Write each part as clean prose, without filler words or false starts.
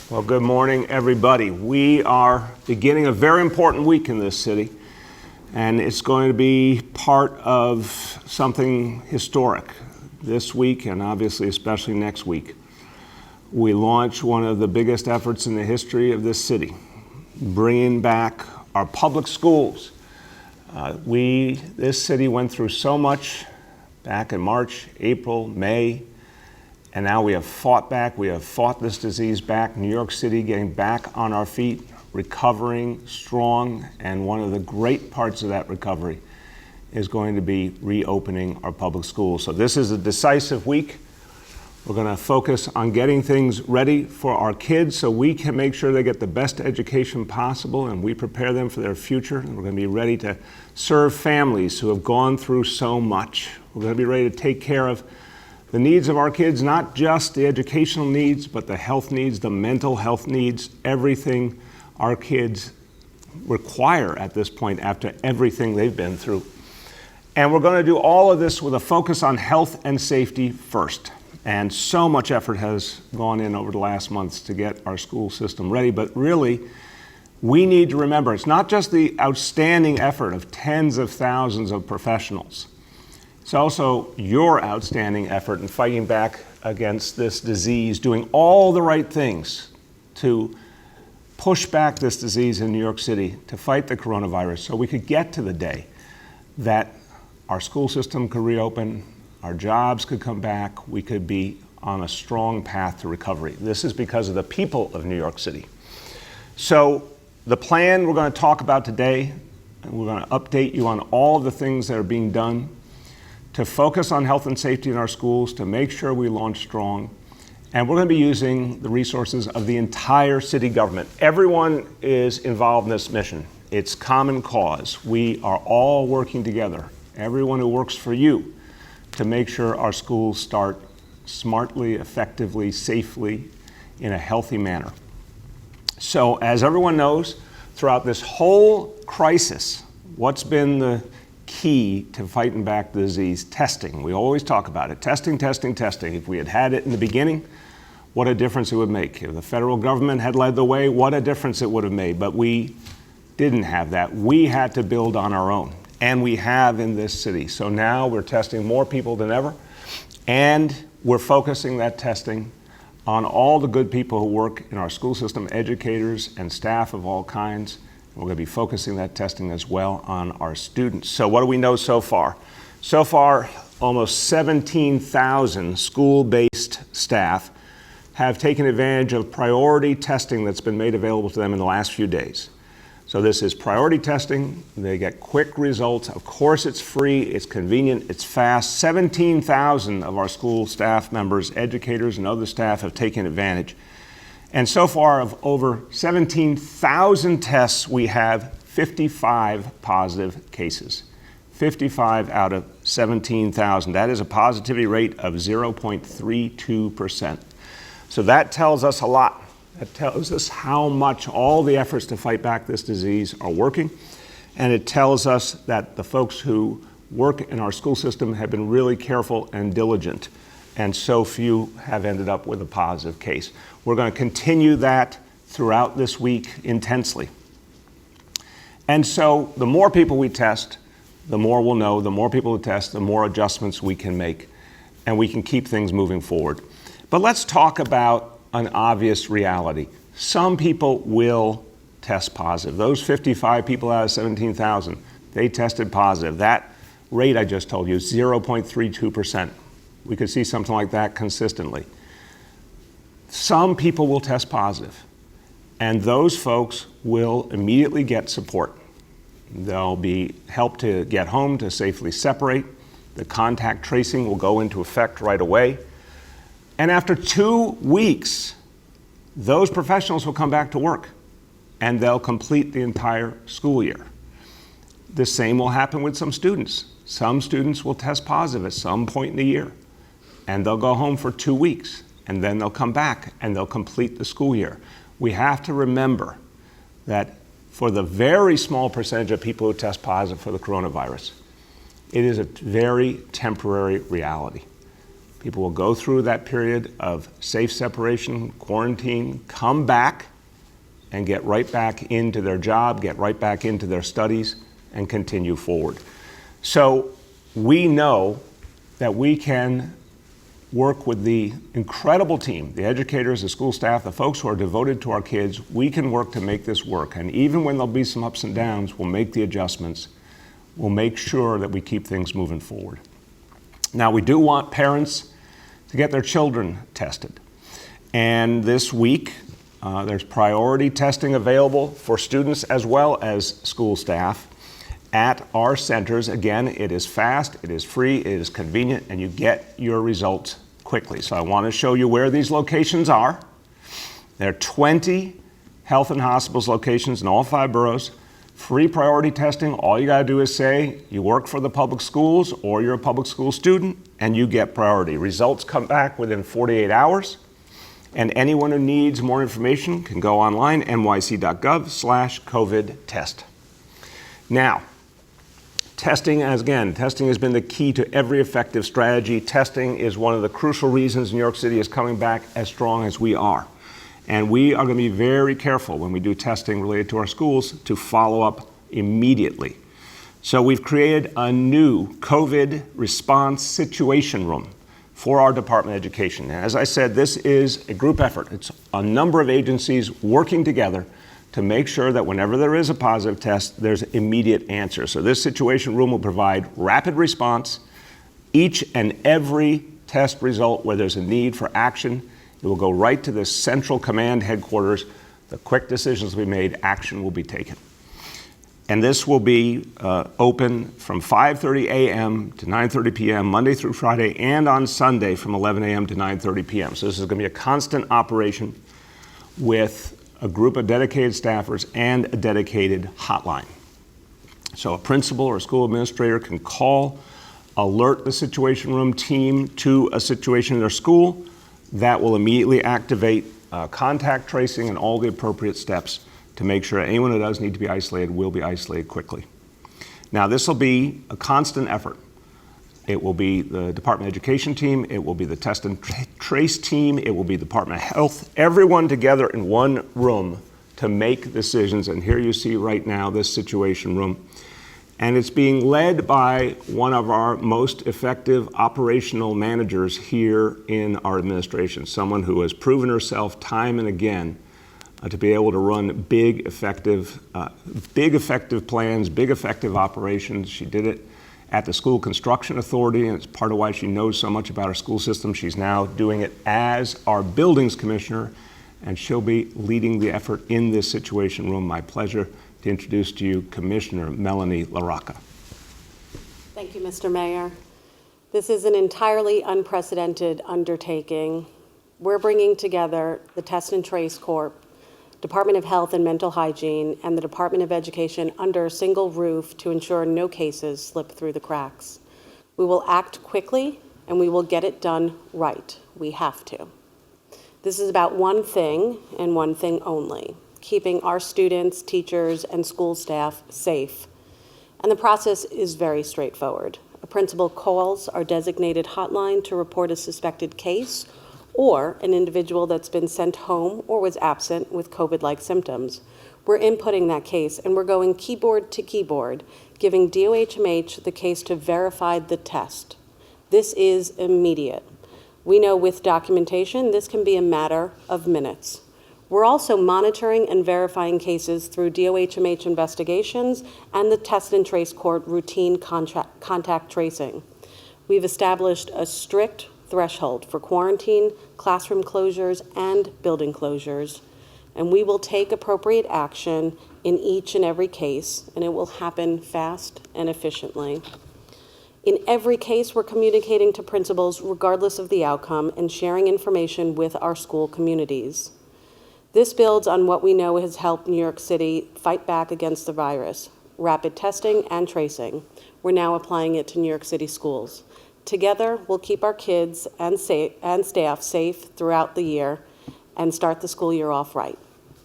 Well, good morning, everybody. We are beginning a very important week in this city, and it's going to be part of something historic this week and obviously especially next week. We launch one of the biggest efforts in the history of this city, bringing back our public schools. This city went through so much back in March, April, May, and now we have fought back. We have fought this disease back. New York City getting back on our feet, recovering strong, and one of the great parts of that recovery is going to be reopening our public schools. So this is a decisive week. We're going to focus on getting things ready for our kids so we can make sure they get the best education possible and we prepare them for their future. And we're going to be ready to serve families who have gone through so much. We're going to be ready to take care of the needs of our kids, not just the educational needs, but the health needs, the mental health needs, everything our kids require at this point after everything they've been through. And we're going to do all of this with a focus on health and safety first. And so much effort has gone in over the last months to get our school system ready, but really, we need to remember it's not just the outstanding effort of tens of thousands of professionals. It's also your outstanding effort in fighting back against this disease, doing all the right things to push back this disease in New York City, to fight the coronavirus, so we could get to the day that our school system could reopen, our jobs could come back, we could be on a strong path to recovery. This is because of the people of New York City. So the plan we're going to talk about today, and we're going to update you on all of the things that are being done to focus on health and safety in our schools, to make sure we launch strong. And we're going to be using the resources of the entire city government. Everyone is involved in this mission. It's common cause. We are all working together, everyone who works for you, to make sure our schools start smartly, effectively, safely, in a healthy manner. So as everyone knows, throughout this whole crisis, what's been the key to fighting back the disease? Testing. We always talk about it. Testing, testing, testing. If we had had it in the beginning, what a difference it would make. If the federal government had led the way, what a difference it would have made. But we didn't have that. We had to build on our own. And we have in this city. So now we're testing more people than ever. And we're focusing that testing on all the good people who work in our school system, educators and staff of all kinds. We're going to be focusing that testing as well on our students. So what do we know so far? So far, almost 17,000 school-based staff have taken advantage of priority testing that's been made available to them in the last few days. So this is priority testing. They get quick results. Of course, it's free, it's convenient, it's fast. 17,000 of our school staff members, educators, and other staff have taken advantage. And so far, of over 17,000 tests, we have 55 positive cases. 55 out of 17,000. That is a positivity rate of 0.32%. So that tells us a lot. That tells us how much all the efforts to fight back this disease are working. And it tells us that the folks who work in our school system have been really careful and diligent. And so few have ended up with a positive case. We're going to continue that throughout this week intensely. And so the more people we test, the more we'll know. The more people we test, the more adjustments we can make, and we can keep things moving forward. But let's talk about an obvious reality. Some people will test positive. Those 55 people out of 17,000, they tested positive. That rate I just told you is 0.32%. We could see something like that consistently. Some people will test positive, and those folks will immediately get support. They'll be helped to get home to safely separate. The contact tracing will go into effect right away. And after 2 weeks, those professionals will come back to work, and they'll complete the entire school year. The same will happen with some students. Some students will test positive at some point in the year, and they'll go home for 2 weeks, and then they'll come back and they'll complete the school year. We have to remember that for the very small percentage of people who test positive for the coronavirus, it is a very temporary reality. People will go through that period of safe separation, quarantine, come back, and get right back into their job, get right back into their studies, and continue forward. So we know that we can work with the incredible team, the educators, the school staff, the folks who are devoted to our kids. We can work to make this work. And even when there'll be some ups and downs, we'll make the adjustments. We'll make sure that we keep things moving forward. Now, we do want parents to get their children tested. And this week, there's priority testing available for students as well as school staff at our centers. Again, it is fast, it is free, it is convenient, and you get your results quickly. So I want to show you where these locations are. There are 20 health and hospitals locations in all 5 boroughs. Free priority testing. All you got to do is say you work for the public schools or you're a public school student, and you get priority. Results come back within 48 hours. And anyone who needs more information can go online, nyc.gov/COVID-test. Now, testing has been the key to every effective strategy. Testing is one of the crucial reasons New York City is coming back as strong as we are. And we are going to be very careful when we do testing related to our schools to follow up immediately. So we've created a new COVID response situation room for our Department of Education. And as I said, this is a group effort. It's a number of agencies working together to make sure that whenever there is a positive test, there's immediate answer. So this situation room will provide rapid response. Each and every test result where there's a need for action, it will go right to the central command headquarters. The quick decisions will be made, action will be taken. And this will be open from 5:30 a.m. to 9:30 p.m. Monday through Friday, and on Sunday from 11 a.m. to 9:30 p.m. So this is going to be a constant operation with a group of dedicated staffers and a dedicated hotline. So a principal or a school administrator can call, alert the situation room team to a situation in their school. That will immediately activate contact tracing and all the appropriate steps to make sure anyone who does need to be isolated will be isolated quickly. Now, this will be a constant effort. It will be the Department of Education team, it will be the test and trace team, it will be the Department of Health, everyone together in one room to make decisions. And here you see right now this situation room. And it's being led by one of our most effective operational managers here in our administration, someone who has proven herself time and again to be able to run big, effective plans, big, effective operations. She did it at the School Construction Authority, and it's part of why she knows so much about our school system. She's now doing it as our buildings commissioner, and she'll be leading the effort in this situation room. My pleasure to introduce to you Commissioner Melanie LaRocca. Thank you, Mr. Mayor. This is an entirely unprecedented undertaking. We're bringing together the Test and Trace Corp, Department of Health and Mental Hygiene, and the Department of Education under a single roof to ensure no cases slip through the cracks. We will act quickly, and we will get it done right. We have to. This is about one thing and one thing only: keeping our students, teachers, and school staff safe. And the process is very straightforward. A principal calls our designated hotline to report a suspected case or an individual that's been sent home or was absent with COVID-like symptoms. We're inputting that case, and we're going keyboard to keyboard, giving DOHMH the case to verify the test. This is immediate. We know with documentation, this can be a matter of minutes. We're also monitoring and verifying cases through DOHMH investigations and the Test and Trace Court routine contact tracing. We've established a strict threshold for quarantine, classroom closures, and building closures, and we will take appropriate action in each and every case, and it will happen fast and efficiently. In every case, we're communicating to principals regardless of the outcome and sharing information with our school communities. This builds on what we know has helped New York City fight back against the virus: rapid testing and tracing. We're now applying it to New York City schools. Together, we'll keep our kids and staff safe throughout the year and start the school year off right.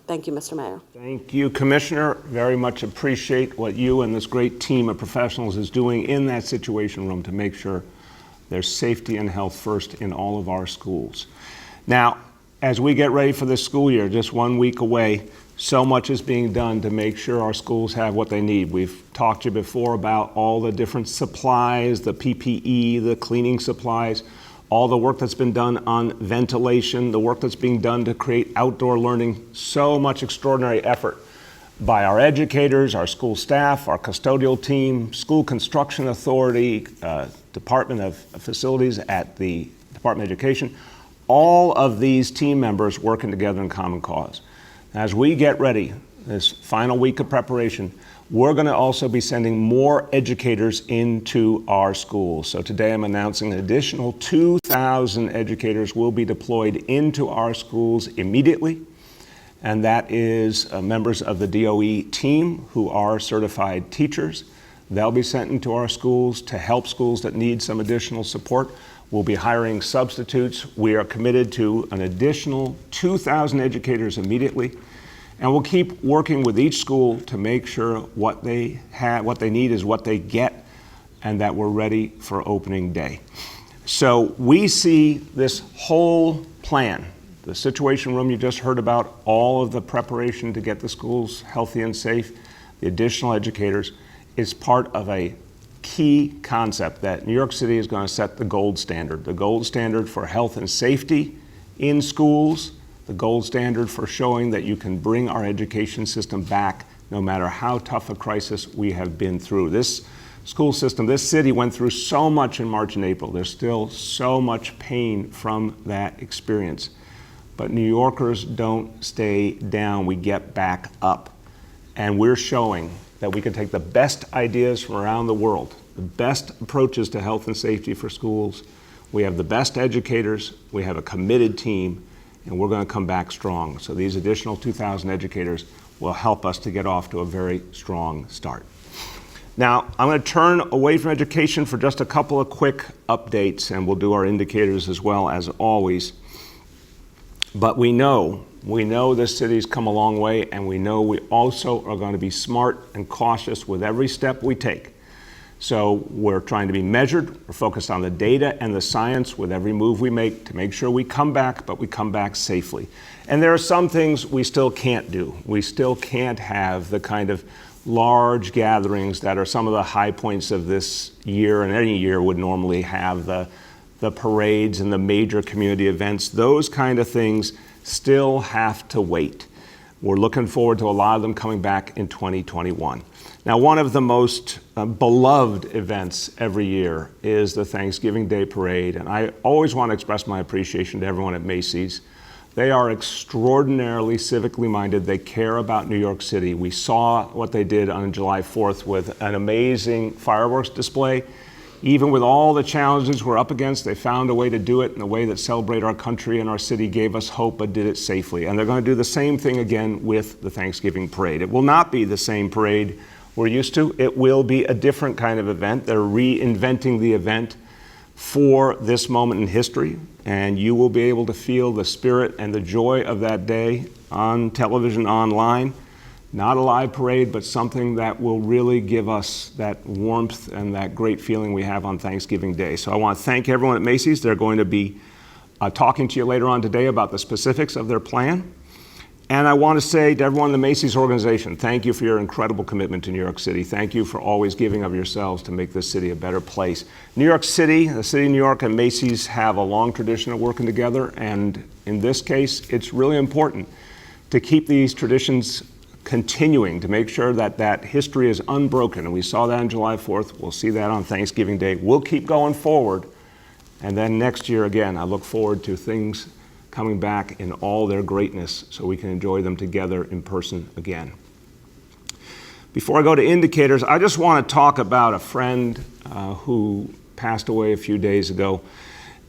Thank you, Mr. Mayor. Thank you, Commissioner. Very much appreciate what you and this great team of professionals is doing in that situation room to make sure There's safety and health first in all of our schools. Now, as we get ready for this school year, just 1 week away, so much is being done to make sure our schools have what they need. We've talked to you before about all the different supplies, the PPE, the cleaning supplies, all the work that's been done on ventilation, the work that's being done to create outdoor learning. So much extraordinary effort by our educators, our school staff, our custodial team, school construction authority, Department of Facilities at the Department of Education. All of these team members working together in common cause. As we get ready, this final week of preparation, we're going to also be sending more educators into our schools. So today I'm announcing an additional 2,000 educators will be deployed into our schools immediately. And that is members of the DOE team who are certified teachers. They'll be sent into our schools to help schools that need some additional support. We'll be hiring substitutes. We are committed to an additional 2,000 educators immediately. And we'll keep working with each school to make sure what they need is what they get, and that we're ready for opening day. So we see this whole plan, the situation room you just heard about, all of the preparation to get the schools healthy and safe, the additional educators, is part of a key concept that New York City is going to set the gold standard for health and safety in schools, the gold standard for showing that you can bring our education system back no matter how tough a crisis we have been through. This school system, this city went through so much in March and April. There's still so much pain from that experience. But New Yorkers don't stay down, we get back up. And we're showing that we can take the best ideas from around the world, the best approaches to health and safety for schools. We have the best educators, we have a committed team, and we're going to come back strong. So these additional 2,000 educators will help us to get off to a very strong start. Now, I'm going to turn away from education for just a couple of quick updates, and we'll do our indicators as well as always. But we know this city's come a long way, and we know we also are going to be smart and cautious with every step we take. So we're trying to be measured, we're focused on the data and the science with every move we make to make sure we come back, but we come back safely. And there are some things we still can't do. We still can't have the kind of large gatherings that are some of the high points of this year, and any year would normally have the parades and the major community events. Those kind of things still have to wait. We're looking forward to a lot of them coming back in 2021. Now, one of the most beloved events every year is the Thanksgiving Day Parade, and I always want to express my appreciation to everyone at Macy's. They are extraordinarily civically minded. They care about New York City. We saw what they did on July 4th with an amazing fireworks display. Even with all the challenges we're up against, they found a way to do it in a way that celebrated our country and our city, gave us hope, but did it safely. And they're going to do the same thing again with the Thanksgiving Parade. It will not be the same parade we're used to. It will be a different kind of event. They're reinventing the event for this moment in history, and you will be able to feel the spirit and the joy of that day on television, online. Not a live parade, but something that will really give us that warmth and that great feeling we have on Thanksgiving Day. So I want to thank everyone at Macy's. They're going to be talking to you later on today about the specifics of their plan. And I want to say to everyone in the Macy's organization, thank you for your incredible commitment to New York City. Thank you for always giving of yourselves to make this city a better place. New York City, the city of New York, and Macy's have a long tradition of working together. And in this case, it's really important to keep these traditions continuing, to make sure that that history is unbroken. And we saw that on July 4th. We'll see that on Thanksgiving Day. We'll keep going forward. And then next year, again, I look forward to things coming back in all their greatness so we can enjoy them together in person again. Before I go to indicators, I just want to talk about a friend who passed away a few days ago.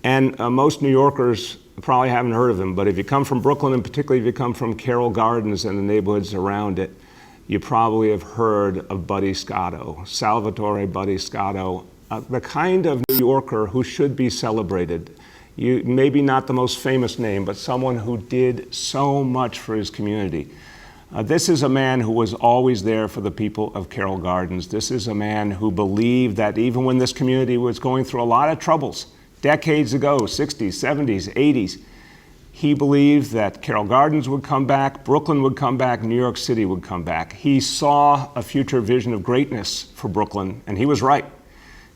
And most New Yorkers probably haven't heard of him, but if you come from Brooklyn, and particularly if you come from Carroll Gardens and the neighborhoods around it, you probably have heard of Buddy Scotto, Salvatore Buddy Scotto, the kind of New Yorker who should be celebrated. Maybe not the most famous name, but someone who did so much for his community. This is a man who was always there for the people of Carroll Gardens. This is a man who believed that even when this community was going through a lot of troubles, decades ago, 60s, 70s, 80s, he believed that Carroll Gardens would come back, Brooklyn would come back, New York City would come back. He saw a future vision of greatness for Brooklyn, and he was right.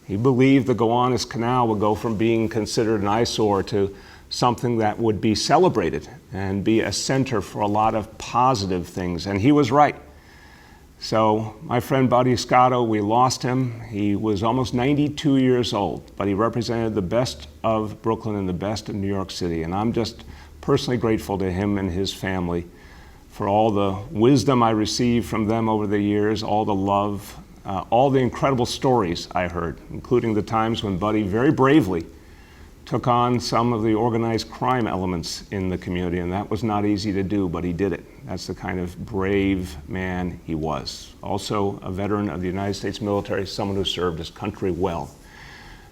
He believed the Gowanus Canal would go from being considered an eyesore to something that would be celebrated and be a center for a lot of positive things, and he was right. So my friend Buddy Scotto, we lost him. He was almost 92 years old, but he represented the best of Brooklyn and the best of New York City, and I'm just personally grateful to him and his family for all the wisdom I received from them over the years, all the love, all the incredible stories I heard, including the times when Buddy very bravely took on some of the organized crime elements in the community, and that was not easy to do, but he did it. That's the kind of brave man he was. Also a veteran of the United States military, someone who served his country well.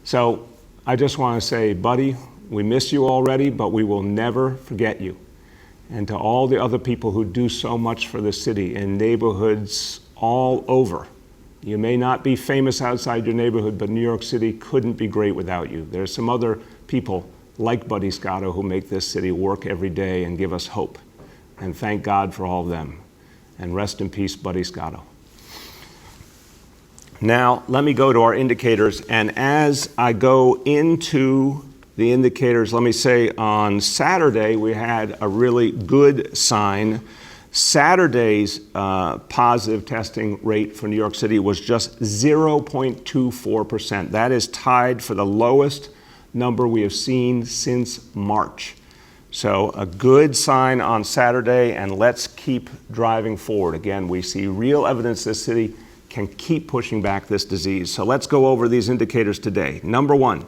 So I just want to say, Buddy, we miss you already, but we will never forget you. And to all the other people who do so much for the city in neighborhoods all over, you may not be famous outside your neighborhood, but New York City couldn't be great without you. There's some other people like Buddy Scotto who make this city work every day and give us hope. And thank God for all of them. And rest in peace, Buddy Scotto. Now, let me go to our indicators. And as I go into the indicators, let me say on Saturday, we had a really good sign. Saturday's positive testing rate for New York City was just 0.24%. That is tied for the lowest number we have seen since March. So a good sign on Saturday, and let's keep driving forward. Again, we see real evidence this city can keep pushing back this disease. So let's go over these indicators today. Number one,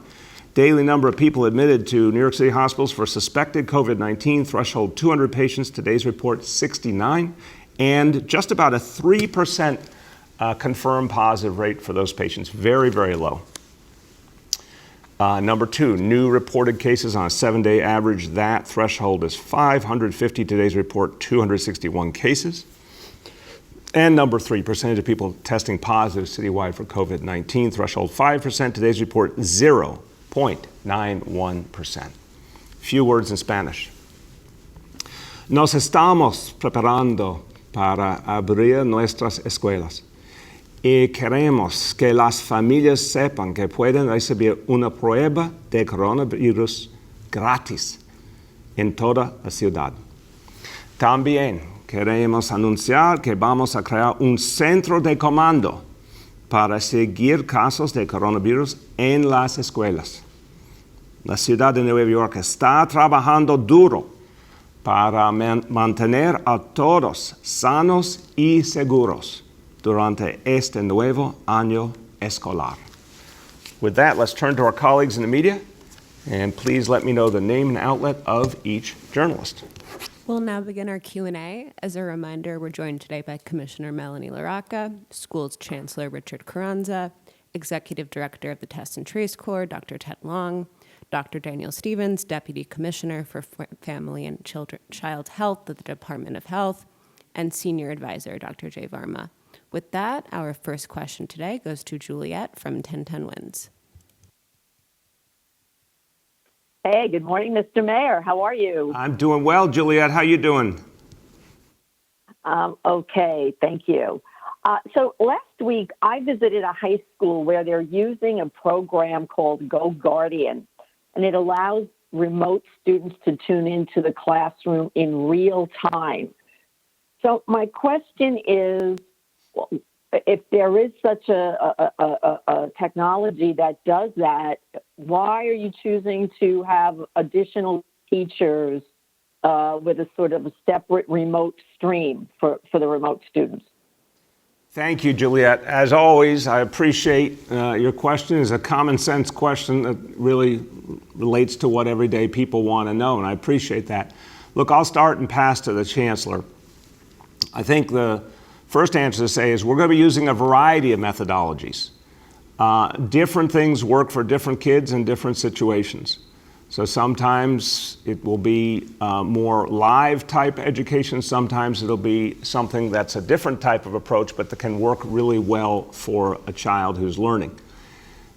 daily number of people admitted to New York City hospitals for suspected COVID-19, threshold 200 patients, today's report 69, and just about a 3% confirmed positive rate for those patients, very, very low. Number two, new reported cases on a 7-day average, that threshold is 550, today's report 261 cases. And number three, percentage of people testing positive citywide for COVID-19, threshold 5%, today's report 0.91%. Few words in Spanish. Nos estamos preparando para abrir nuestras escuelas y queremos que las familias sepan que pueden recibir una prueba de coronavirus gratis en toda la ciudad. También queremos anunciar que vamos a crear un centro de comando para seguir casos de coronavirus en las escuelas. La ciudad de Nueva York está trabajando duro para mantener a todos sanos y seguros durante este nuevo año escolar. With that, let's turn to our colleagues in the media, and please let me know the name and outlet of each journalist. We'll now begin our Q&A. As a reminder, we're joined today by Commissioner Melanie LaRocca, Schools Chancellor Richard Carranza, Executive Director of the Test and Trace Corps, Dr. Ted Long, Dr. Daniel Stevens, Deputy Commissioner for Family and Child Health at the Department of Health, and Senior Advisor Dr. Jay Varma. With that, our first question today goes to Juliet from 1010 Wins. Hey, good morning, Mr. Mayor. How are you? I'm doing well, Juliet. How you doing? Okay, thank you. So last week, I visited a high school where they're using a program called Go Guardian, and it allows remote students to tune into the classroom in real time. So my question is, if there is such a technology that does that, why are you choosing to have additional teachers with a sort of a separate remote stream for the remote students? Thank you, Juliet. As always, I appreciate your question. It's a common sense question that really relates to what everyday people want to know, and I appreciate that. Look, I'll start and pass to the Chancellor. I think the first answer to say is we're going to be using a variety of methodologies. Different things work for different kids in different situations. So sometimes it will be more live type education, sometimes it'll be something that's a different type of approach, but that can work really well for a child who's learning.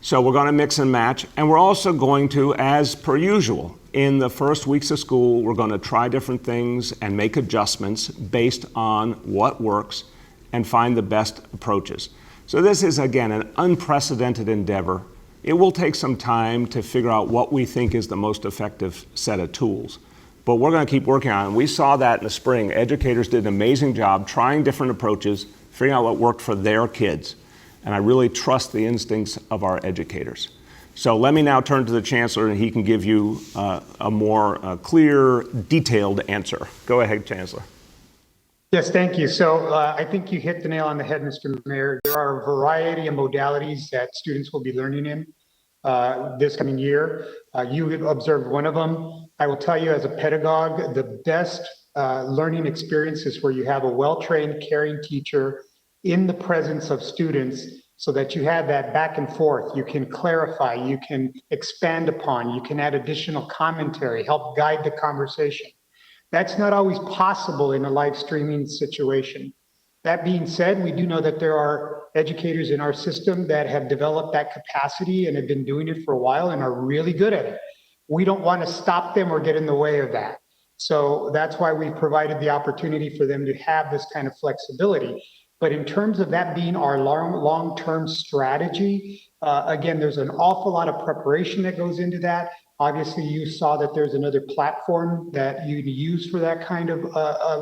So we're going to mix and match, and we're also going to, as per usual, in the first weeks of school, we're going to try different things and make adjustments based on what works and find the best approaches. So this is, again, an unprecedented endeavor. It will take some time to figure out what we think is the most effective set of tools, but we're going to keep working on it. We saw that in the spring. Educators did an amazing job trying different approaches, figuring out what worked for their kids, and I really trust the instincts of our educators. So let me now turn to the Chancellor, and he can give you a more clear, detailed answer. Go ahead, Chancellor. Yes, thank you. So I think you hit the nail on the head, Mr. Mayor. There are a variety of modalities that students will be learning in this coming year. You observed one of them. I will tell you as a pedagogue, the best learning experience is where you have a well-trained, caring teacher in the presence of students so that you have that back and forth. You can clarify, you can expand upon, you can add additional commentary, help guide the conversation. That's not always possible in a live streaming situation. That being said, we do know that there are educators in our system that have developed that capacity and have been doing it for a while and are really good at it. We don't want to stop them or get in the way of that. So that's why we've provided the opportunity for them to have this kind of flexibility. But in terms of that being our long-term strategy, again, there's an awful lot of preparation that goes into that. Obviously, you saw that there's another platform that you use for that kind of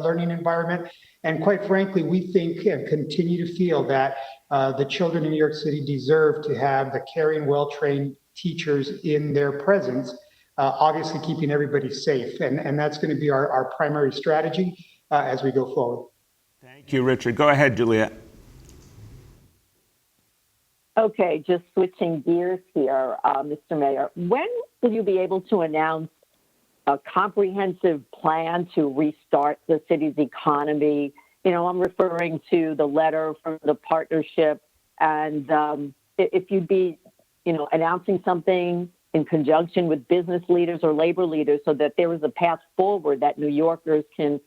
learning environment. And quite frankly, we think and continue to feel that the children in New York City deserve to have the caring, well-trained teachers in their presence, obviously keeping everybody safe. And that's going to be our primary strategy as we go forward. Thank you, Richard. Go ahead, Juliet. Okay, just switching gears here, Mr. Mayor. When will you be able to announce a comprehensive plan to restart the city's economy? You know, I'm referring to the letter from the partnership, and if you'd be, announcing something in conjunction with business leaders or labor leaders so that there is a path forward that New Yorkers can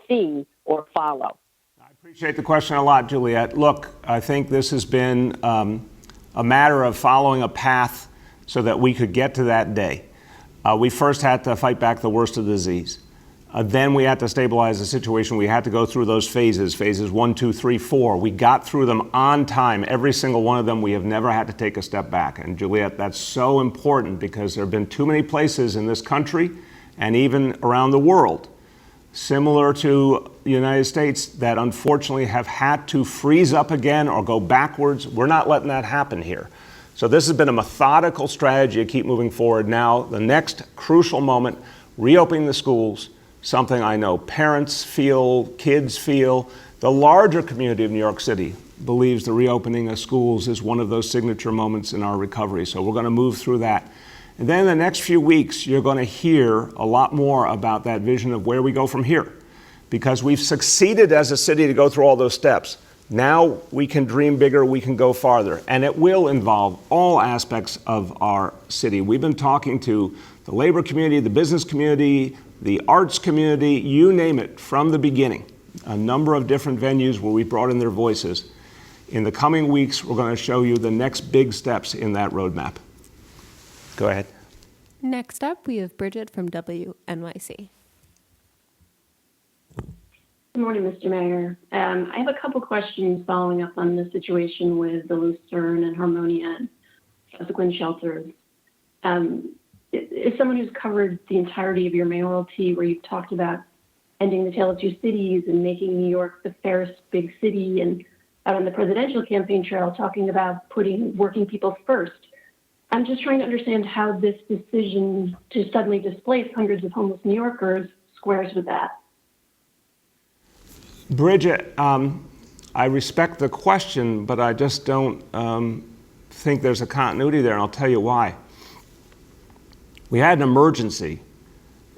see or follow. I appreciate the question a lot, Juliet. Look, I think this has been a matter of following a path so that we could get to that day. We first had to fight back the worst of the disease. Then we had to stabilize the situation. We had to go through those phases 1, 2, 3, 4. We got through them on time. Every single one of them, we have never had to take a step back. And Juliet, that's so important because there have been too many places in this country and even around the world, similar to the United States, that unfortunately have had to freeze up again or go backwards. We're not letting that happen here. So this has been a methodical strategy to keep moving forward. Now, the next crucial moment, reopening the schools, something I know parents feel, kids feel. The larger community of New York City believes the reopening of schools is one of those signature moments in our recovery. So we're going to move through that. And then in the next few weeks, you're going to hear a lot more about that vision of where we go from here. Because we've succeeded as a city to go through all those steps. Now we can dream bigger, we can go farther. And it will involve all aspects of our city. We've been talking to the labor community, the business community, the arts community, you name it, from the beginning. A number of different venues where we brought in their voices. In the coming weeks, we're going to show you the next big steps in that roadmap. Go ahead. Next up, we have Bridget from WNYC. Good morning, Mr. Mayor. I have a couple questions following up on the situation with the Lucerne and Harmonia and subsequent shelters. As someone who's covered the entirety of your mayoralty, where you've talked about ending the Tale of Two Cities and making New York the fairest big city, and out on the presidential campaign trail talking about putting working people first, I'm just trying to understand how this decision to suddenly displace hundreds of homeless New Yorkers squares with that. Bridget, I respect the question, but I just don't think there's a continuity there, and I'll tell you why. We had an emergency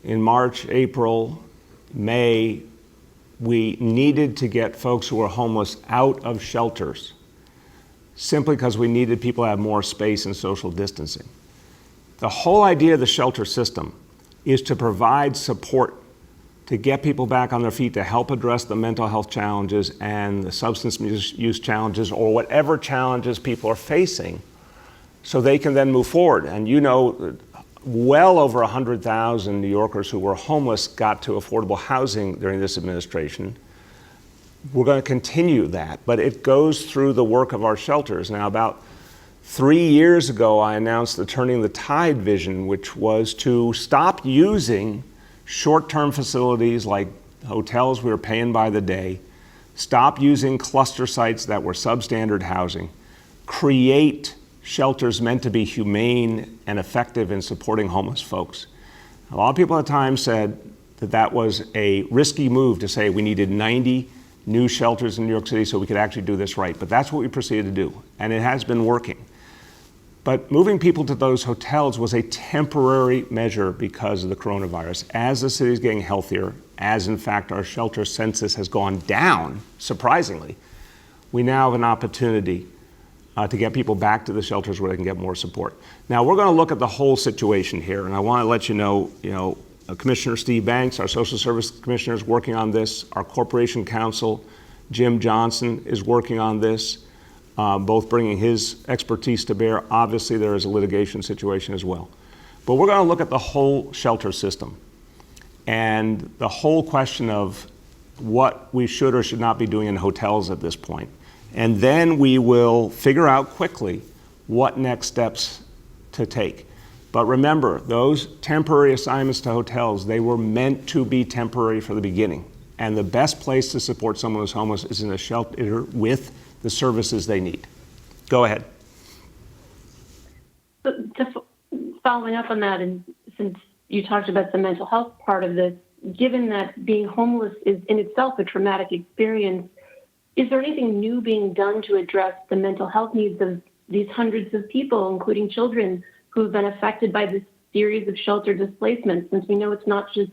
in March, April, May. We needed to get folks who were homeless out of shelters simply because we needed people to have more space and social distancing. The whole idea of the shelter system is to provide support to get people back on their feet, to help address the mental health challenges and the substance use challenges, or whatever challenges people are facing, so they can then move forward. And you know, well over 100,000 New Yorkers who were homeless got to affordable housing during this administration. We're going to continue that, but it goes through the work of our shelters. Now, about 3 years ago, I announced the Turning the Tide vision, which was to stop using short-term facilities like hotels we were paying by the day, stop using cluster sites that were substandard housing, create shelters meant to be humane and effective in supporting homeless folks. A lot of people at the time said that that was a risky move to say we needed 90 new shelters in New York City so we could actually do this right. But that's what we proceeded to do, and it has been working. But moving people to those hotels was a temporary measure because of the coronavirus. As the city is getting healthier, as in fact our shelter census has gone down, surprisingly, we now have an opportunity to get people back to the shelters where they can get more support. Now we're going to look at the whole situation here, and I want to let you know, Commissioner Steve Banks, our social service commissioner, is working on this. Our corporation counsel, Jim Johnson, is working on this. Both bringing his expertise to bear. Obviously, there is a litigation situation as well. But we're going to look at the whole shelter system and the whole question of what we should or should not be doing in hotels at this point. And then we will figure out quickly what next steps to take. But remember, those temporary assignments to hotels, they were meant to be temporary for the beginning. And the best place to support someone who's homeless is in a shelter with the services they need. Go ahead. Just following up on that, and since you talked about the mental health part of this, given that being homeless is in itself a traumatic experience, is there anything new being done to address the mental health needs of these hundreds of people, including children, who have been affected by this series of shelter displacements? Since we know it's not just,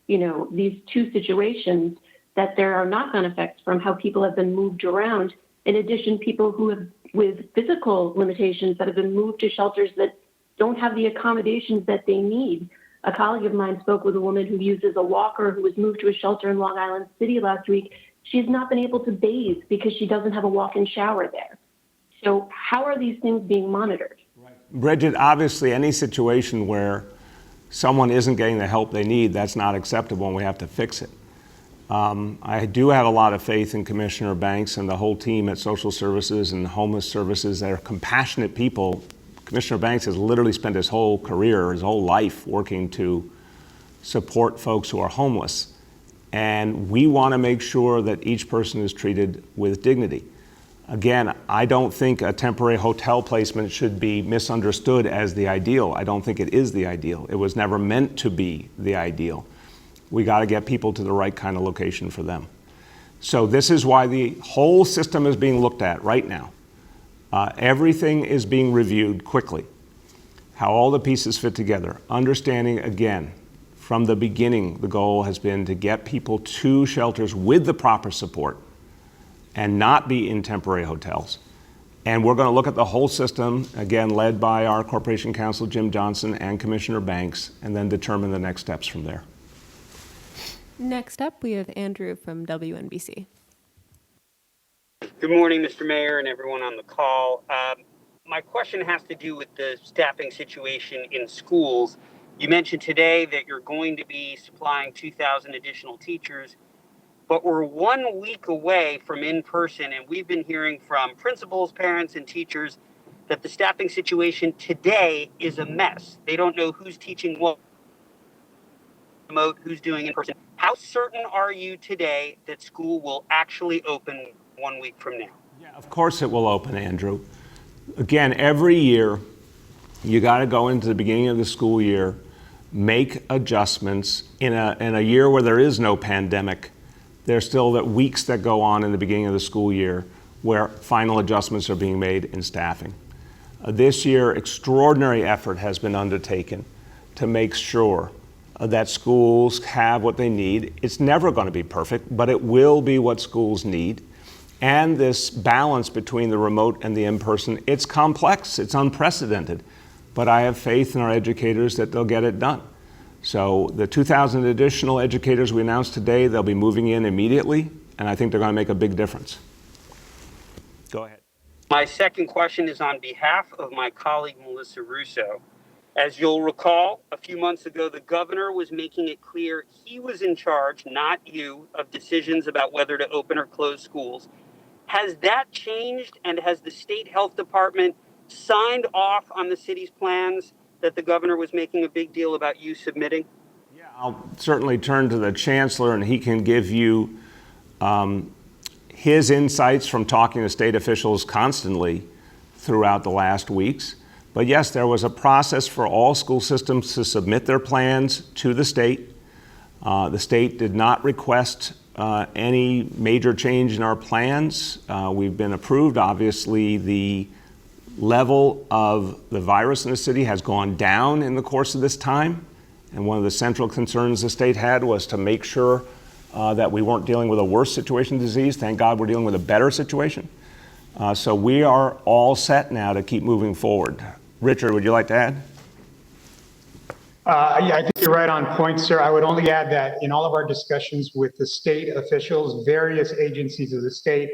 these two situations, that there are knock-on effects from how people have been moved around. In addition, people who have with physical limitations that have been moved to shelters that don't have the accommodations that they need. A colleague of mine spoke with a woman who uses a walker who was moved to a shelter in Long Island City last week. She's not been able to bathe because she doesn't have a walk-in shower there. So how are these things being monitored? Bridget, obviously any situation where someone isn't getting the help they need, that's not acceptable and we have to fix it. I do have a lot of faith in Commissioner Banks and the whole team at Social Services and Homeless Services. They're compassionate people. Commissioner Banks has literally spent his whole career, his whole life working to support folks who are homeless. And we want to make sure that each person is treated with dignity. Again, I don't think a temporary hotel placement should be misunderstood as the ideal. I don't think it is the ideal. It was never meant to be the ideal. We got to get people to the right kind of location for them. So this is why the whole system is being looked at right now. Everything is being reviewed quickly, how all the pieces fit together. Understanding, again, from the beginning, the goal has been to get people to shelters with the proper support and not be in temporary hotels. And we're going to look at the whole system, again, led by our Corporation Counsel, Jim Johnson, and Commissioner Banks, and then determine the next steps from there. Next up, we have Andrew from WNBC. Good morning, Mr. Mayor and everyone on the call. My question has to do with the staffing situation in schools. You mentioned today that you're going to be supplying 2,000 additional teachers, but we're 1 week away from in-person, and we've been hearing from principals, parents, and teachers that the staffing situation today is a mess. They don't know who's teaching what, remote, who's doing in-person. How certain are you today that school will actually open 1 week from now? Yeah, of course it will open, Andrew. Again, every year, you got to go into the beginning of the school year, make adjustments. In a year where there is no pandemic, there's still the weeks that go on in the beginning of the school year where final adjustments are being made in staffing. This year, extraordinary effort has been undertaken to make sure that schools have what they need. It's never going to be perfect, but it will be what schools need. And this balance between the remote and the in-person, it's complex, it's unprecedented. but I have faith in our educators that they'll get it done. So the 2,000 additional educators we announced today, they'll be moving in immediately, and I think they're going to make a big difference. Go ahead. My second question is on behalf of my colleague, Melissa Russo. As you'll recall, a few months ago, the governor was making it clear he was in charge, not you, of decisions about whether to open or close schools. Has that changed, and has the state health department signed off on the city's plans that the governor was making a big deal about you submitting? Yeah, I'll certainly turn to the chancellor, and he can give you his insights from talking to state officials constantly throughout the last weeks. But yes, there was a process for all school systems to submit their plans to the state. The state did not request any major change in our plans. We've been approved. Obviously, the level of the virus in the city has gone down in the course of this time. And one of the central concerns the state had was to make sure that we weren't dealing with a worse situation of disease. Thank God we're dealing with a better situation. So we are all set now to keep moving forward. Richard, would you like to add? Yeah, I think you're right on point, sir. I would only add that in all of our discussions with the state officials, various agencies of the state,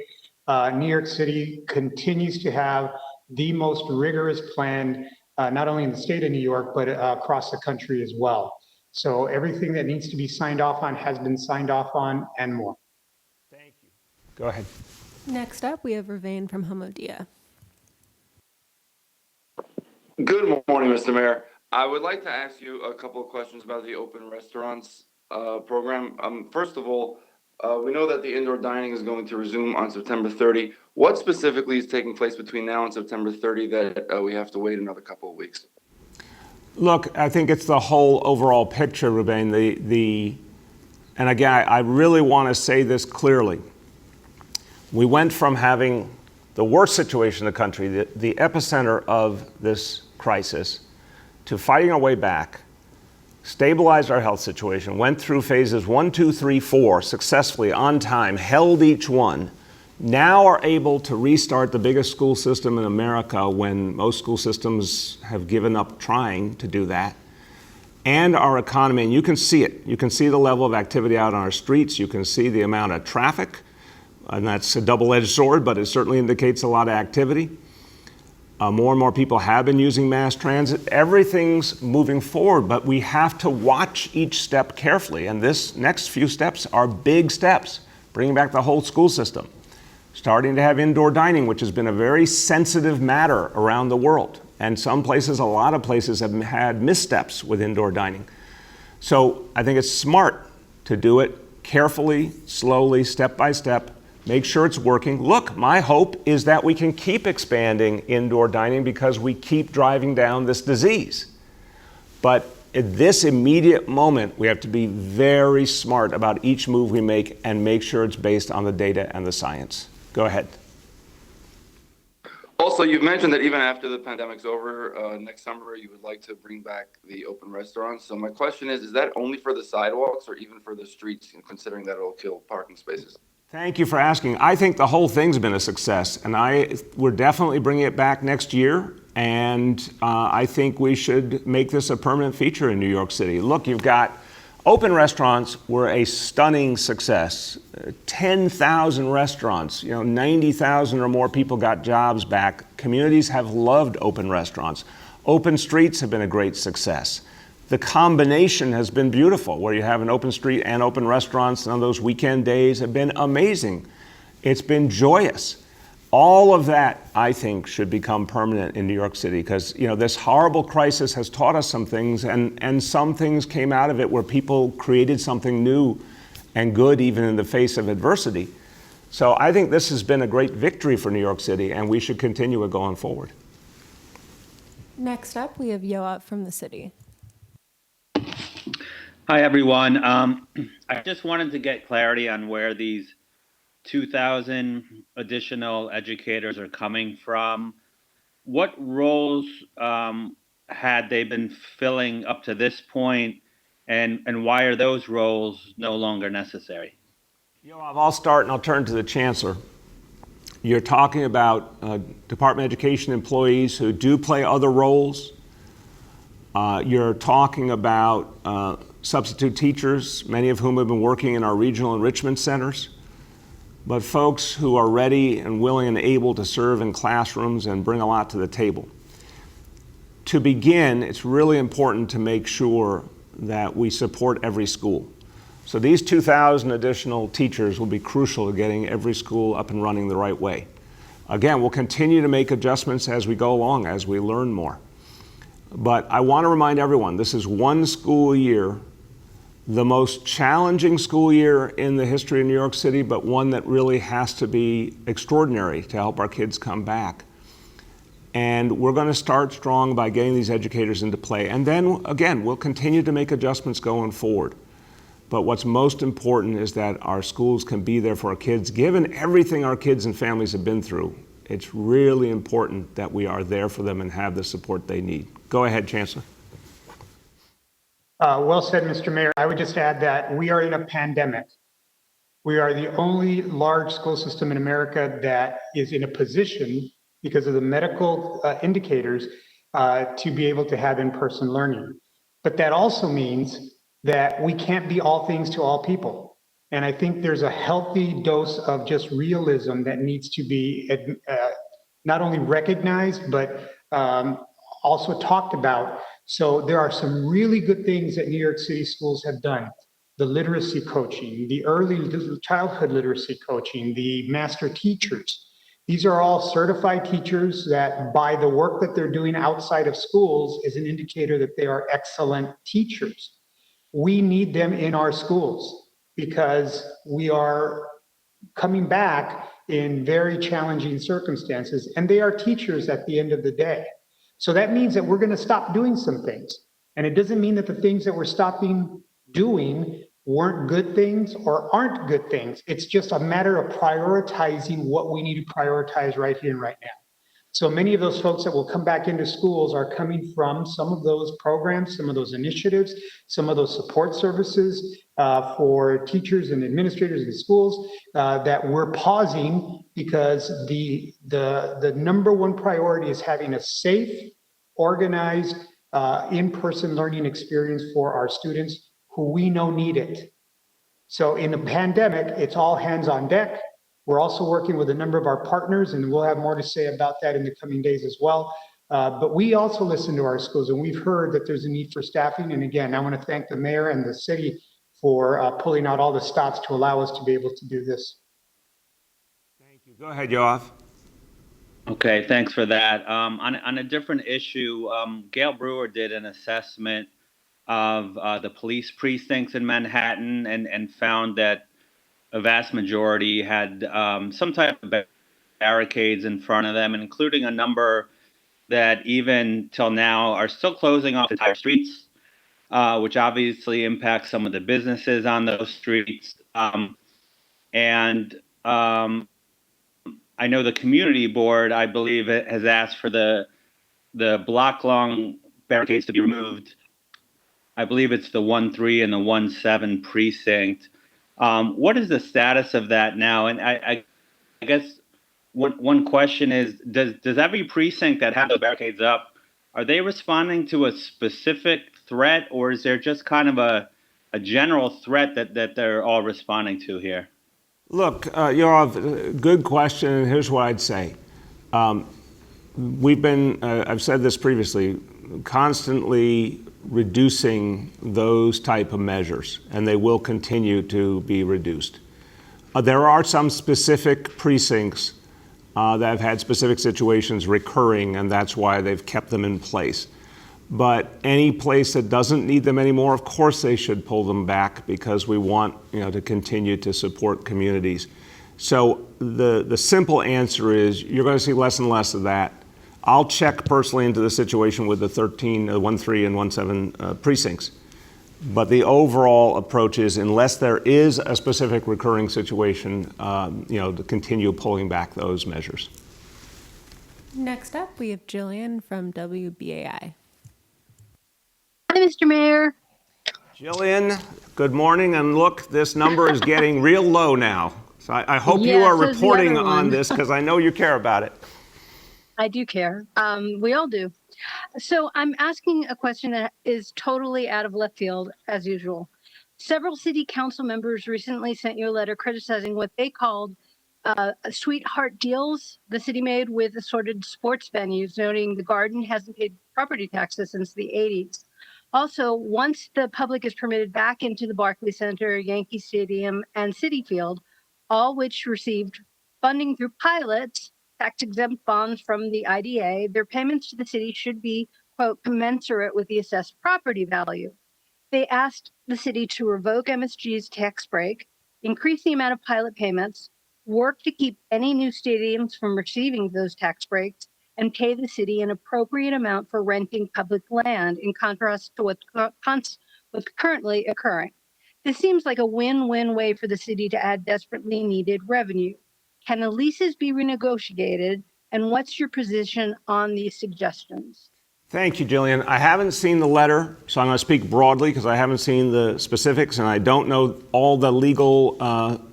New York City continues to have the most rigorous plan, not only in the state of New York, but across the country as well. So everything that needs to be signed off on has been signed off on and more. Thank you. Go ahead. Next up, we have Ravain from Hamodia. Good morning, Mr. Mayor. I would like to ask you a couple of questions about the open restaurants program. First of all, we know that the indoor dining is going to resume on September 30. What specifically is taking place between now and September 30 that we have to wait another couple of weeks? Look, I think it's the whole overall picture, Ravain. And again, I really want to say this clearly. We went from having the worst situation in the country, the epicenter of this crisis, to fighting our way back, stabilized our health situation, went through phases 1, 2, 3, 4 successfully on time, held each one, now are able to restart the biggest school system in America when most school systems have given up trying to do that, and our economy. And you can see it. You can see the level of activity out on our streets. You can see the amount of traffic. And that's a double-edged sword, but it certainly indicates a lot of activity. More and more people have been using mass transit. Everything's moving forward, but we have to watch each step carefully. And this next few steps are big steps, bringing back the whole school system. Starting to have indoor dining, which has been a very sensitive matter around the world. And some places, a lot of places, have had missteps with indoor dining. So I think it's smart to do it carefully, slowly, step by step. Make sure it's working. Look, my hope is that we can keep expanding indoor dining because we keep driving down this disease. But at this immediate moment, we have to be very smart about each move we make and make sure it's based on the data and the science. Go ahead. Also, you've mentioned that even after the pandemic's over, next summer, you would like to bring back the open restaurants. So my question is that only for the sidewalks or even for the streets, considering that it'll kill parking spaces? Thank you for asking. I think the whole thing's been a success, and we're definitely bringing it back next year, and I think we should make this a permanent feature in New York City. Look, you've got open restaurants were a stunning success. 10,000 restaurants, 90,000 or more people got jobs back. Communities have loved open restaurants. Open streets have been a great success. The combination has been beautiful, where you have an open street and open restaurants on those weekend days have been amazing. It's been joyous. All of that, I think, should become permanent in New York City because, this horrible crisis has taught us some things, and some things came out of it where people created something new and good even in the face of adversity. So I think this has been a great victory for New York City, and we should continue it going forward. Next up, we have Yoav from the city. Hi, everyone. I just wanted to get clarity on where these 2,000 additional educators are coming from. What roles had they been filling up to this point, and why are those roles no longer necessary? Yoav, I'll start and I'll turn to the chancellor. You're talking about Department of Education employees who do play other roles. You're talking about substitute teachers, many of whom have been working in our regional enrichment centers, but folks who are ready and willing and able to serve in classrooms and bring a lot to the table. To begin, it's really important to make sure that we support every school. So these 2,000 additional teachers will be crucial to getting every school up and running the right way. Again, we'll continue to make adjustments as we go along, as we learn more. But I want to remind everyone, this is one school year, the most challenging school year in the history of New York City, but one that really has to be extraordinary to help our kids come back. And we're going to start strong by getting these educators into play. And then, again, we'll continue to make adjustments going forward. But what's most important is that our schools can be there for our kids. Given everything our kids and families have been through, it's really important that we are there for them and have the support they need. Go ahead, Chancellor. Well said, Mr. Mayor. I would just add that we are in a pandemic. We are the only large school system in America that is in a position, because of the medical indicators, to be able to have in-person learning. But that also means that we can't be all things to all people. And I think there's a healthy dose of just realism that needs to be not only recognized, but also talked about. So there are some really good things that New York City schools have done. The literacy coaching, the early childhood literacy coaching, the master teachers. These are all certified teachers that, by the work that they're doing outside of schools, is an indicator that they are excellent teachers. We need them in our schools because we are coming back in very challenging circumstances, and they are teachers at the end of the day. So that means that we're going to stop doing some things. And it doesn't mean that the things that we're stopping doing weren't good things or aren't good things. It's just a matter of prioritizing what we need to prioritize right here and right now. So many of those folks that will come back into schools are coming from some of those programs, some of those initiatives, some of those support services for teachers and administrators in schools that we're pausing because the number one priority is having a safe, organized, in-person learning experience for our students who we know need it. So in the pandemic, it's all hands on deck. We're also working with a number of our partners, and we'll have more to say about that in the coming days as well. But we also listen to our schools, and we've heard that there's a need for staffing. And again, I want to thank the mayor and the city for pulling out all the stops to allow us to be able to do this. Thank you. Go ahead, Yoav. Okay, thanks for that. On a different issue, Gail Brewer did an assessment of the police precincts in Manhattan and found that a vast majority had some type of barricades in front of them, including a number that even till now are still closing off entire streets, which obviously impacts some of the businesses on those streets. I know the community board, I believe, has asked for the block-long barricades to be removed. I believe it's the 1-3 and the 1-7 precinct. What is the status of that now? And I guess one question is, does every precinct that has those barricades up, are they responding to a specific threat, or is there just kind of a general threat that they're all responding to here? Look, Yoav, good question, and here's what I'd say. We've been, I've said this previously, constantly reducing those type of measures, and they will continue to be reduced. There are some specific precincts that have had specific situations recurring, and that's why they've kept them in place. But any place that doesn't need them anymore, of course they should pull them back because we want, to continue to support communities. So the simple answer is you're going to see less and less of that. I'll check personally into the situation with the 1-3 and 1-7 precincts. But the overall approach is, unless there is a specific recurring situation, to continue pulling back those measures. Next up, we have Jillian from WBAI. Hi, Mr. Mayor. Jillian, good morning. And look, this number is getting real low now. So I hope you are reporting on this because I know you care about it. I do care. We all do. So I'm asking a question that is totally out of left field, as usual. Several city council members recently sent you a letter criticizing what they called sweetheart deals the city made with assorted sports venues, noting the Garden hasn't paid property taxes since the 80s. Also, once the public is permitted back into the Barclays Center, Yankee Stadium, and Citi Field, all which received funding through pilots, tax-exempt bonds from the IDA, their payments to the city should be, quote, commensurate with the assessed property value. They asked the city to revoke MSG's tax break, increase the amount of pilot payments, work to keep any new stadiums from receiving those tax breaks, and pay the city an appropriate amount for renting public land, in contrast to what's currently occurring. This seems like a win-win way for the city to add desperately needed revenue. Can the leases be renegotiated? And what's your position on these suggestions? Thank you, Jillian. I haven't seen the letter, so I'm going to speak broadly because I haven't seen the specifics, and I don't know all the legal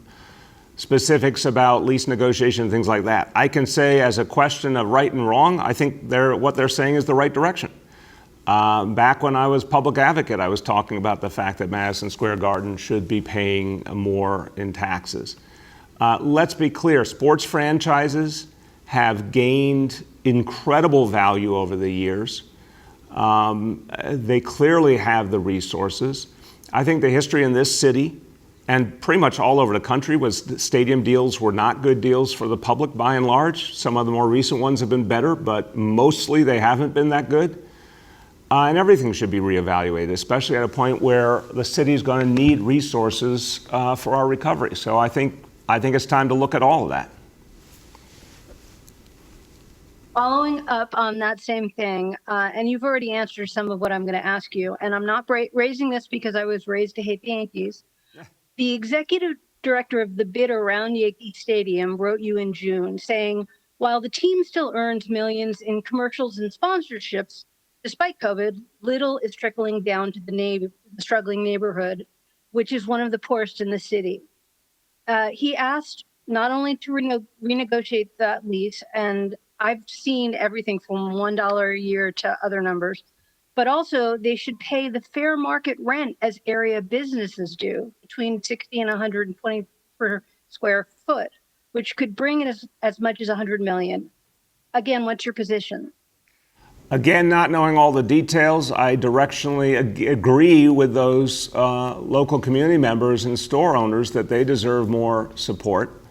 specifics about lease negotiation and things like that. I can say, as a question of right and wrong, I think what they're saying is the right direction. Back when I was public advocate, I was talking about the fact that Madison Square Garden should be paying more in taxes. Let's be clear, sports franchises have gained incredible value over the years. They clearly have the resources. I think the history in this city and pretty much all over the country was that stadium deals were not good deals for the public by and large. Some of the more recent ones have been better, but mostly they haven't been that good. And everything should be reevaluated, especially at a point where the city is going to need resources for our recovery. So I think it's time to look at all of that. Following up on that same thing, and you've already answered some of what I'm going to ask you, and I'm not raising this because I was raised to hate the Yankees. The executive director of the bid around Yankee Stadium wrote you in June saying, while the team still earns millions in commercials and sponsorships, despite COVID, little is trickling down to the struggling neighborhood, which is one of the poorest in the city. He asked not only to renegotiate that lease, and I've seen everything from $1 a year to other numbers, but also they should pay the fair market rent as area businesses do, between 60 and 120 per square foot, which could bring in as much as 100 million. Again, what's your position? Again, not knowing all the details, I directionally agree with those local community members and store owners that they deserve more support.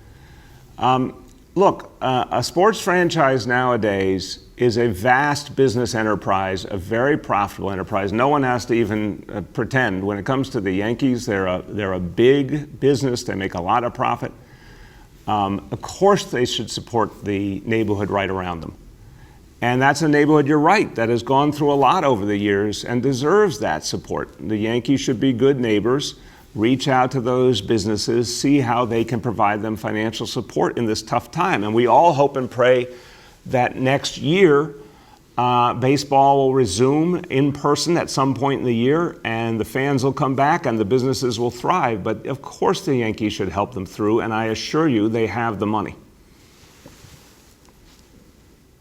Look, a sports franchise nowadays is a vast business enterprise, a very profitable enterprise. No one has to even pretend. When it comes to the Yankees, they're a big business. They make a lot of profit. Of course, they should support the neighborhood right around them. And that's a neighborhood, you're right, that has gone through a lot over the years and deserves that support. The Yankees should be good neighbors, reach out to those businesses, see how they can provide them financial support in this tough time. And we all hope and pray that next year, baseball will resume in person at some point in the year, and the fans will come back and the businesses will thrive. But of course the Yankees should help them through, and I assure you they have the money.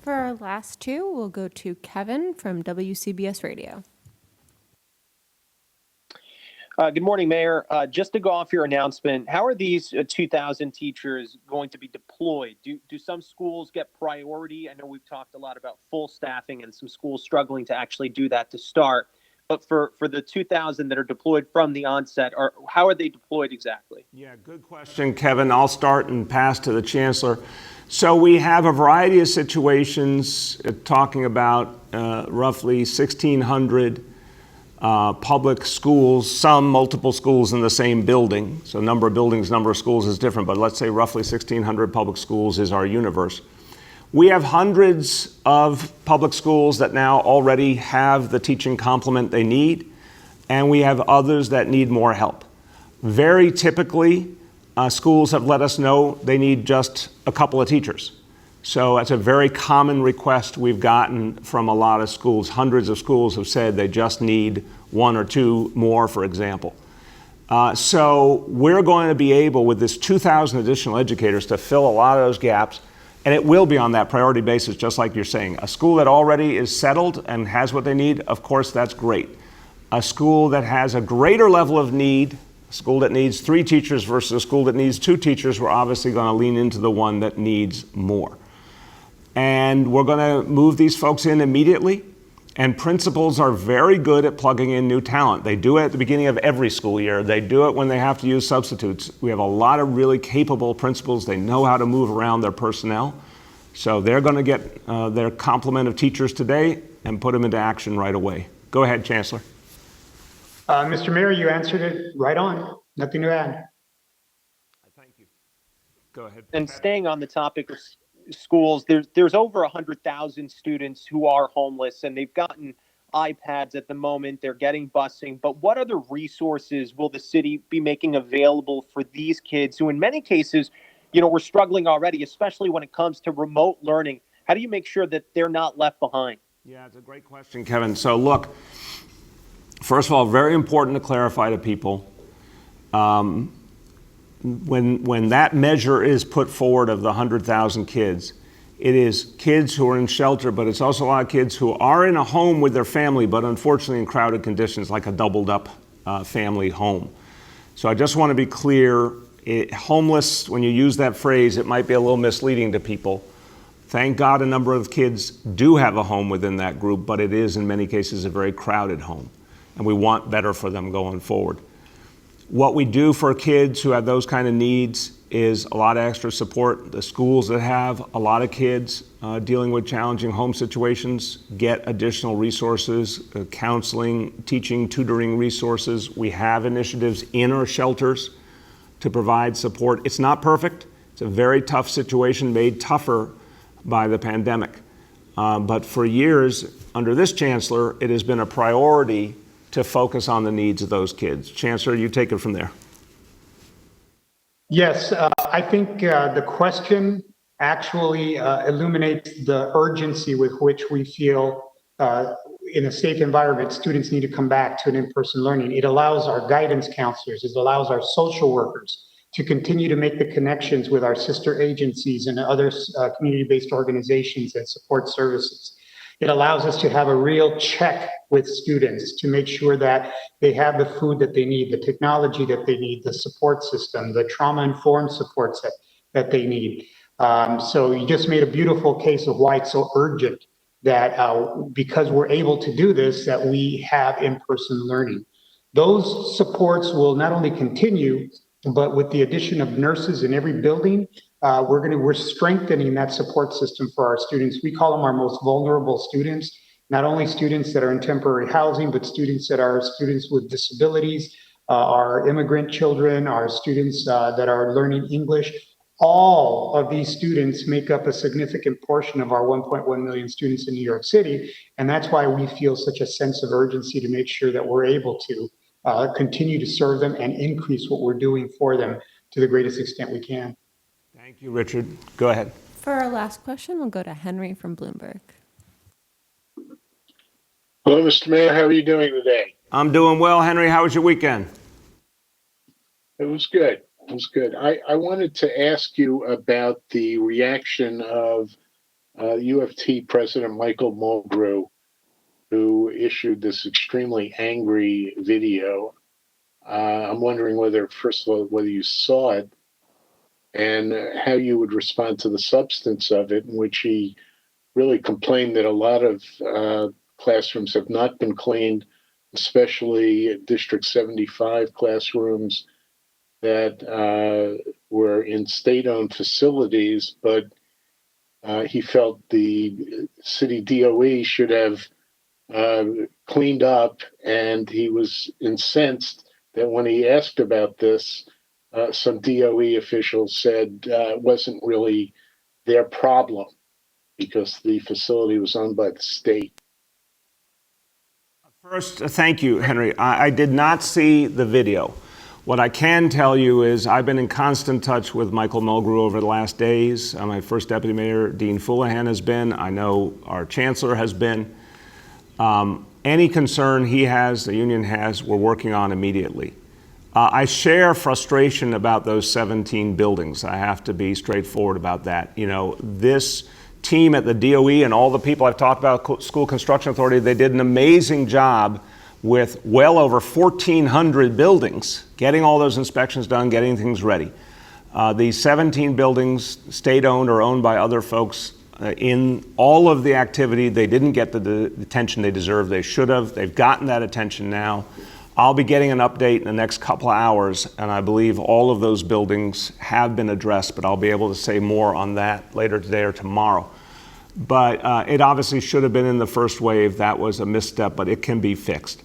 For our last two, we'll go to Kevin from WCBS Radio. Good morning, Mayor. Just to go off your announcement, how are these 2,000 teachers going to be deployed? Do some schools get priority? I know we've talked a lot about full staffing and some schools struggling to actually do that to start. But for the 2,000 that are deployed from the onset, how are they deployed exactly? Yeah, good question, Kevin. I'll start and pass to the Chancellor. So we have a variety of situations talking about roughly 1,600 public schools, some multiple schools in the same building. So number of buildings, number of schools is different, but let's say roughly 1,600 public schools is our universe. We have hundreds of public schools that now already have the teaching complement they need, and we have others that need more help. Very typically, schools have let us know they need just a couple of teachers. So that's a very common request we've gotten from a lot of schools. Hundreds of schools have said they just need one or two more, for example. So we're going to be able, with this 2,000 additional educators, to fill a lot of those gaps. And it will be on that priority basis, just like you're saying. A school that already is settled and has what they need, of course, that's great. A school that has a greater level of need, a school that needs 3 teachers versus a school that needs 2 teachers, we're obviously going to lean into the one that needs more. And we're going to move these folks in immediately. And principals are very good at plugging in new talent. They do it at the beginning of every school year. They do it when they have to use substitutes. We have a lot of really capable principals. They know how to move around their personnel. So they're going to get their complement of teachers today and put them into action right away. Go ahead, Chancellor. Mr. Mayor, you answered it right on. Nothing to add. Thank you. Go ahead. And staying on the topic of schools, there's over 100,000 students who are homeless, and they've gotten iPads at the moment. They're getting busing. But what other resources will the city be making available for these kids who, in many cases, we're struggling already, especially when it comes to remote learning? How do you make sure that they're not left behind? Yeah, it's a great question, Kevin. So look, first of all, very important to clarify to people, when that measure is put forward of the 100,000 kids, it is kids who are in shelter, but it's also a lot of kids who are in a home with their family, but unfortunately in crowded conditions, like a doubled up family home. So I just want to be clear, homeless, when you use that phrase, it might be a little misleading to people. Thank God a number of kids do have a home within that group, but it is in many cases a very crowded home, and we want better for them going forward. What we do for kids who have those kind of needs is a lot of extra support. The schools that have a lot of kids dealing with challenging home situations get additional resources, counseling, teaching, tutoring resources. We have initiatives in our shelters to provide support. It's not perfect. It's a very tough situation, made tougher by the pandemic. But for years, under this chancellor, it has been a priority to focus on the needs of those kids. Chancellor, you take it from there. Yes, I think the question actually illuminates the urgency with which we feel in a safe environment, students need to come back to an in-person learning. It allows our guidance counselors, it allows our social workers to continue to make the connections with our sister agencies and other community-based organizations and support services. It allows us to have a real check with students to make sure that they have the food that they need, the technology that they need, the support system, the trauma-informed supports that they need. So you just made a beautiful case of why it's so urgent that because we're able to do this, that we have in-person learning. Those supports will not only continue, but with the addition of nurses in every building, we're strengthening that support system for our students. We call them our most vulnerable students, not only students that are in temporary housing, but students that are students with disabilities, our immigrant children, our students that are learning English. All of these students make up a significant portion of our 1.1 million students in New York City. And that's why we feel such a sense of urgency to make sure that we're able to continue to serve them and increase what we're doing for them to the greatest extent we can. Thank you, Richard. Go ahead. For our last question, we'll go to Henry from Bloomberg. Hello, Mr. Mayor. How are you doing today? I'm doing well, Henry. How was your weekend? It was good. It was good. I wanted to ask you about the reaction of U of T President Michael Mulgrew, who issued this extremely angry video. I'm wondering whether, first of all, whether you saw it and how you would respond to the substance of it, in which he really complained that a lot of classrooms have not been cleaned, especially District 75 classrooms that were in state-owned facilities, but he felt the city DOE should have cleaned up, and he was incensed that when he asked about this, some DOE officials said it wasn't really their problem because the facility was owned by the state. First, thank you, Henry. I did not see the video. What I can tell you is I've been in constant touch with Michael Mulgrew over the last days. My first deputy mayor, Dean Fullahan, has been. I know our chancellor has been. Any concern he has, the union has, we're working on immediately. I share frustration about those 17 buildings. I have to be straightforward about that. You know, this team at the DOE and all the people I've talked about, School Construction Authority, they did an amazing job with well over 1,400 buildings, getting all those inspections done, getting things ready. The 17 buildings, state-owned or owned by other folks, in all of the activity, they didn't get the attention they deserve. They should have. They've gotten that attention now. I'll be getting an update in the next couple of hours, and I believe all of those buildings have been addressed, but I'll be able to say more on that later today or tomorrow. But it obviously should have been in the first wave. That was a misstep, but it can be fixed.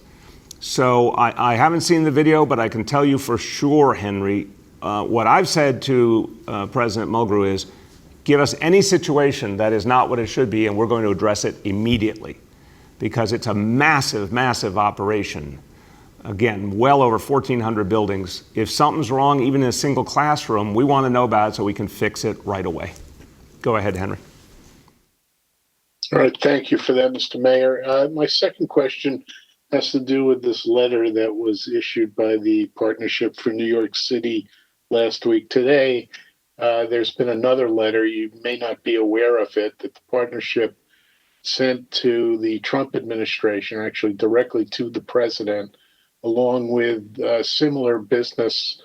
So I haven't seen the video, but I can tell you for sure, Henry, what I've said to President Mulgrew is, give us any situation that is not what it should be, and we're going to address it immediately, because it's a massive, massive operation. Again, well over 1,400 buildings. If something's wrong, even in a single classroom, we want to know about it so we can fix it right away. Go ahead, Henry. All right, thank you for that, Mr. Mayor. My second question has to do with this letter that was issued by the Partnership for New York City last week. Today, there's been another letter, you may not be aware of it, that the partnership sent to the Trump administration, actually directly to the president, along with similar business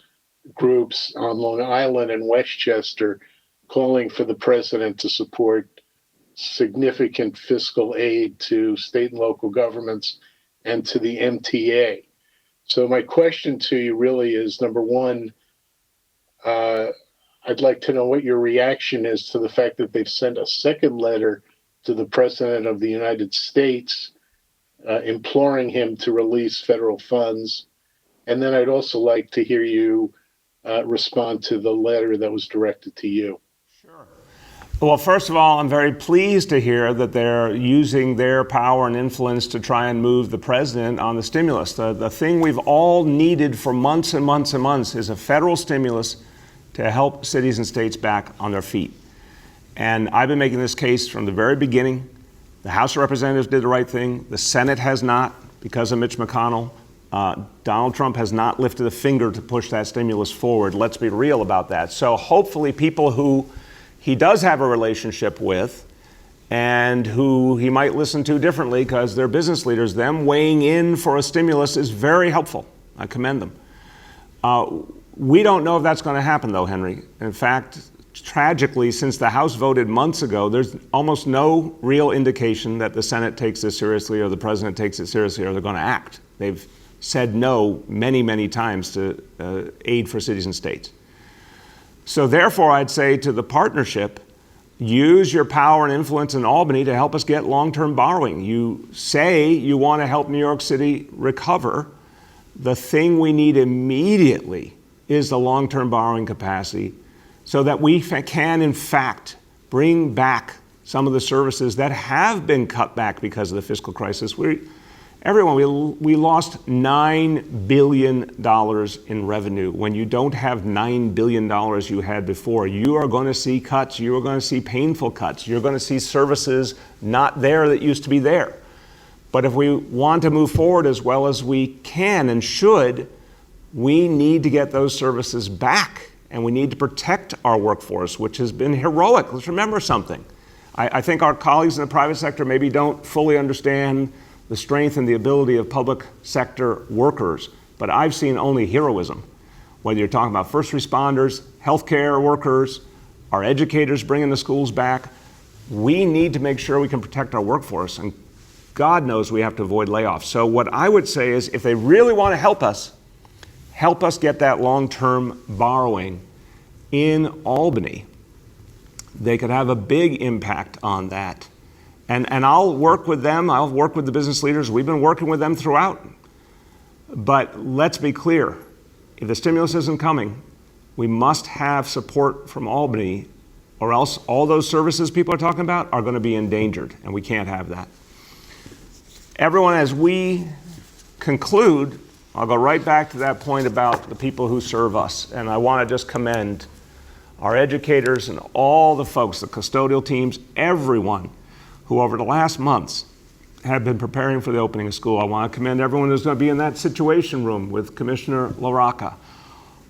groups on Long Island and Westchester, calling for the president to support significant fiscal aid to state and local governments and to the MTA. So my question to you really is, number one, I'd like to know what your reaction is to the fact that they've sent a second letter to the President of the United States imploring him to release federal funds. And then I'd also like to hear you respond to the letter that was directed to you. Sure. Well, first of all, I'm very pleased to hear that they're using their power and influence to try and move the president on the stimulus. The thing we've all needed for months and months and months is a federal stimulus to help cities and states back on their feet. And I've been making this case from the very beginning. The House of Representatives did the right thing. The Senate has not, because of Mitch McConnell. Donald Trump has not lifted a finger to push that stimulus forward. Let's be real about that. So hopefully people who he does have a relationship with and who he might listen to differently because they're business leaders, them weighing in for a stimulus is very helpful. I commend them. We don't know if that's going to happen, though, Henry. In fact, tragically, since the House voted months ago, there's almost no real indication that the Senate takes this seriously or the president takes it seriously or they're going to act. They've said no many, many times to aid for cities and states. So therefore, I'd say to the partnership, use your power and influence in Albany to help us get long-term borrowing. You say you want to help New York City recover. The thing we need immediately is the long-term borrowing capacity so that we can, in fact, bring back some of the services that have been cut back because of the fiscal crisis. We lost $9 billion in revenue. When you don't have $9 billion you had before, you are going to see cuts. You are going to see painful cuts. You're going to see services not there that used to be there. But if we want to move forward as well as we can and should, we need to get those services back, and we need to protect our workforce, which has been heroic. Let's remember something. I think our colleagues in the private sector maybe don't fully understand the strength and the ability of public sector workers, but I've seen only heroism. Whether you're talking about first responders, healthcare workers, our educators bringing the schools back, we need to make sure we can protect our workforce, and God knows we have to avoid layoffs. So what I would say is, if they really want to help us get that long-term borrowing in Albany. They could have a big impact on that. And I'll work with them. I'll work with the business leaders. We've been working with them throughout. But let's be clear. If the stimulus isn't coming, we must have support from Albany, or else all those services people are talking about are going to be endangered, and we can't have that. Everyone, as we conclude, I'll go right back to that point about the people who serve us. And I want to just commend our educators and all the folks, the custodial teams, everyone who over the last months have been preparing for the opening of school. I want to commend everyone who's going to be in that situation room with Commissioner LaRocca.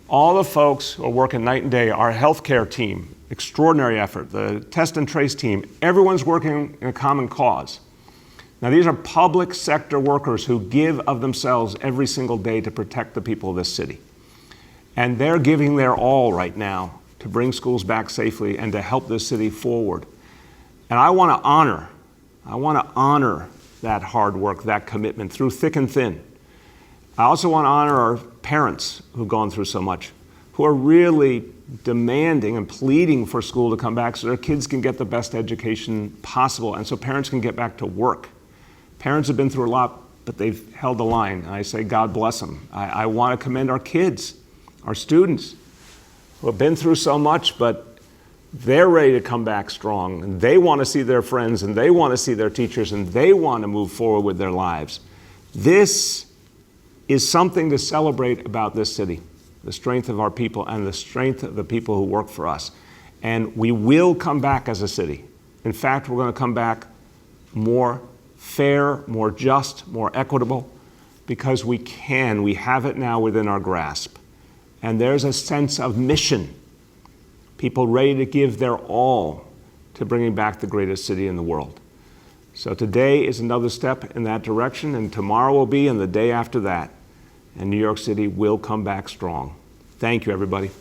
All the folks who are working night and day, our healthcare team, extraordinary effort, the test and trace team, everyone's working in a common cause. Now, these are public sector workers who give of themselves every single day to protect the people of this city. And they're giving their all right now to bring schools back safely and to help this city forward. And I want to honor that hard work, that commitment through thick and thin. I also want to honor our parents who've gone through so much, who are really demanding and pleading for school to come back so their kids can get the best education possible and so parents can get back to work. Parents have been through a lot, but they've held the line, and I say God bless them. I want to commend our kids, our students, who have been through so much, but they're ready to come back strong, and they want to see their friends, and they want to see their teachers, and they want to move forward with their lives. This is something to celebrate about this city, the strength of our people and the strength of the people who work for us. And we will come back as a city. In fact, we're going to come back more fair, more just, more equitable, because we can. We have it now within our grasp. And there's a sense of mission. People ready to give their all to bringing back the greatest city in the world. So today is another step in that direction, and tomorrow will be, and the day after that. And New York City will come back strong. Thank you, everybody.